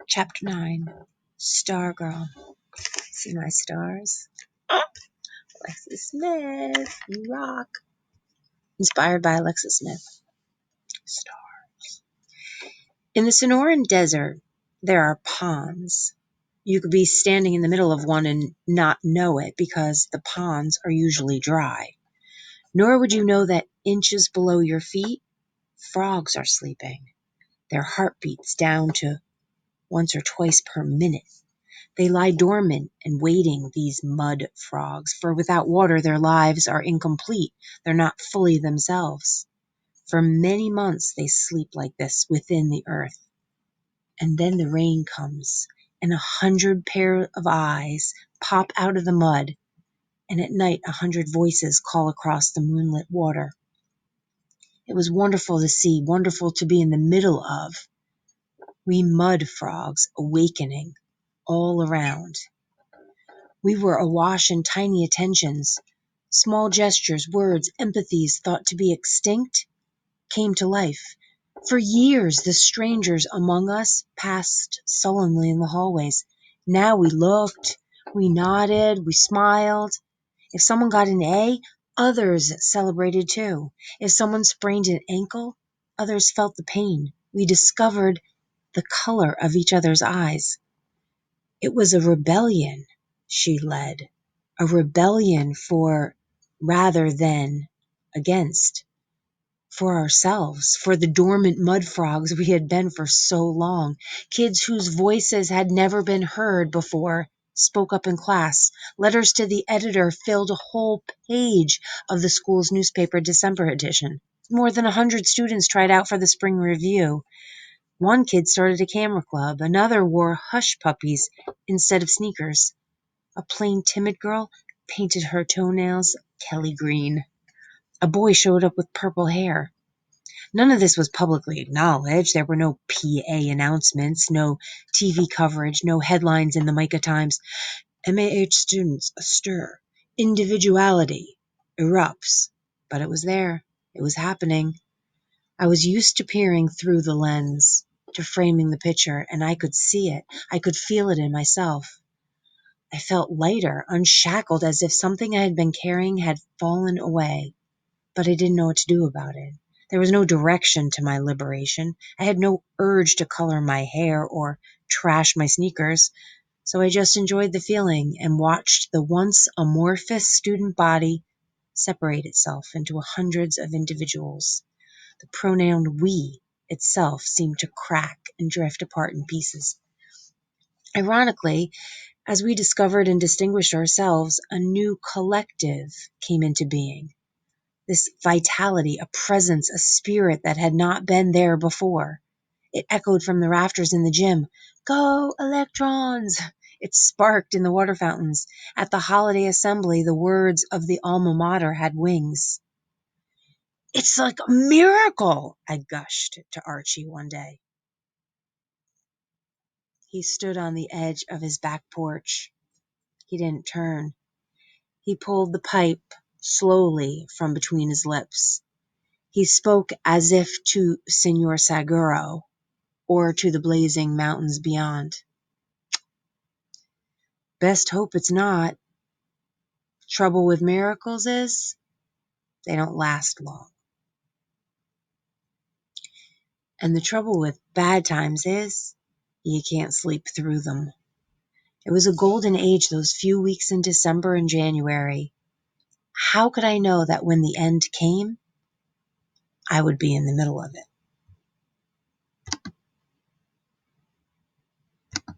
Chapter 9, Stargirl. See my stars? Alexis Smith, you rock. Inspired by Alexis Smith. Stars. In the Sonoran Desert, there are ponds. You could be standing in the middle of one and not know it because the ponds are usually dry. Nor would you know that inches below your feet, frogs are sleeping. Their heart beats down to once or twice per minute. They lie dormant and waiting, these mud frogs, for without water their lives are incomplete. They're not fully themselves. For many months they sleep like this within the earth. And then the rain comes, and 100 pair of eyes pop out of the mud, and at night 100 voices call across the moonlit water. It was wonderful to see, wonderful to be in the middle of. We mud frogs awakening all around. We were awash in tiny attentions. Small gestures, words, empathies thought to be extinct came to life. For years, the strangers among us passed sullenly in the hallways. Now we looked, we nodded, we smiled. If someone got an A, others celebrated too. If someone sprained an ankle, others felt the pain. We discovered the color of each other's eyes. It was a rebellion she led. A rebellion for rather than against, for ourselves, for the dormant mud frogs we had been for so long. Kids whose voices had never been heard before spoke up in class. Letters to the editor filled a whole page of the school's newspaper December edition. More than 100 students tried out for the spring review. One kid started a camera club. Another wore hush puppies instead of sneakers. A plain, timid girl painted her toenails Kelly green. A boy showed up with purple hair. None of this was publicly acknowledged. There were no PA announcements, no TV coverage, no headlines in the Micah Times. MAH students astir. Individuality erupts. But it was there. It was happening. I was used to peering through the lens, to framing the picture, and I could see it. I could feel it in myself. I felt lighter, unshackled, as if something I had been carrying had fallen away, but I didn't know what to do about it. There was no direction to my liberation. I had no urge to color my hair or trash my sneakers, so I just enjoyed the feeling and watched the once amorphous student body separate itself into hundreds of individuals. The pronoun we itself seemed to crack and drift apart in pieces. Ironically, as we discovered and distinguished ourselves, a new collective came into being. This vitality, a presence, a spirit that had not been there before. It echoed from the rafters in the gym. Go, electrons! It sparked in the water fountains. At the holiday assembly, the words of the alma mater had wings. It's like a miracle, I gushed to Archie one day. He stood on the edge of his back porch. He didn't turn. He pulled the pipe slowly from between his lips. He spoke as if to Senor Saguro or to the blazing mountains beyond. Best hope it's not. Trouble with miracles is they don't last long. And the trouble with bad times is you can't sleep through them. It was a golden age, those few weeks in December and January. How could I know that when the end came, I would be in the middle of it?